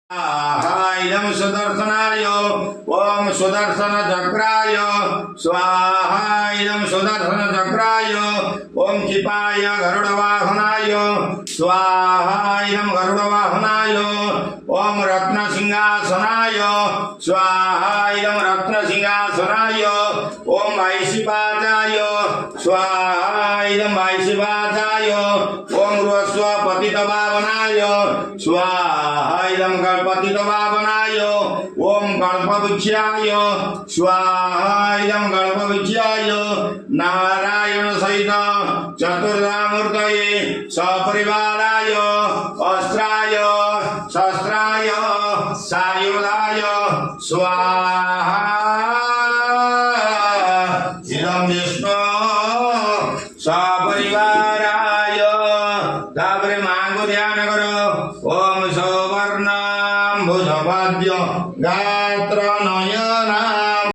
इदं सुदर्शनाय ओम सुदर्शन चक्राय स्वाहा इदं सुदर्शन चक्राय ओम क्षिपाय गरुडवाहनाय स्वाहा इदं गरुडवाहनाय ओम रत्न सिंहासनाय स्वाहा इदं रत्न सिंहासनाय ओम वैशिपादाय स्वाहा इदं वैशिपादाय ओम रुस्व पतितपावनाय स्वाहा इदं गणपतितपावनाय ओम गणपवृक्षाय स्वाहा इदं गणपवृक्षाय नारायण सहित चतुर्धामूर्तये सपरिवाराय अस्त्राय शस्त्राय सायुधाय स्वाहा इदं विष्णु सपरिवाराय तापरे मांगो ध्यान करो ओम सौवर्णाम भुजपाद्य गात्र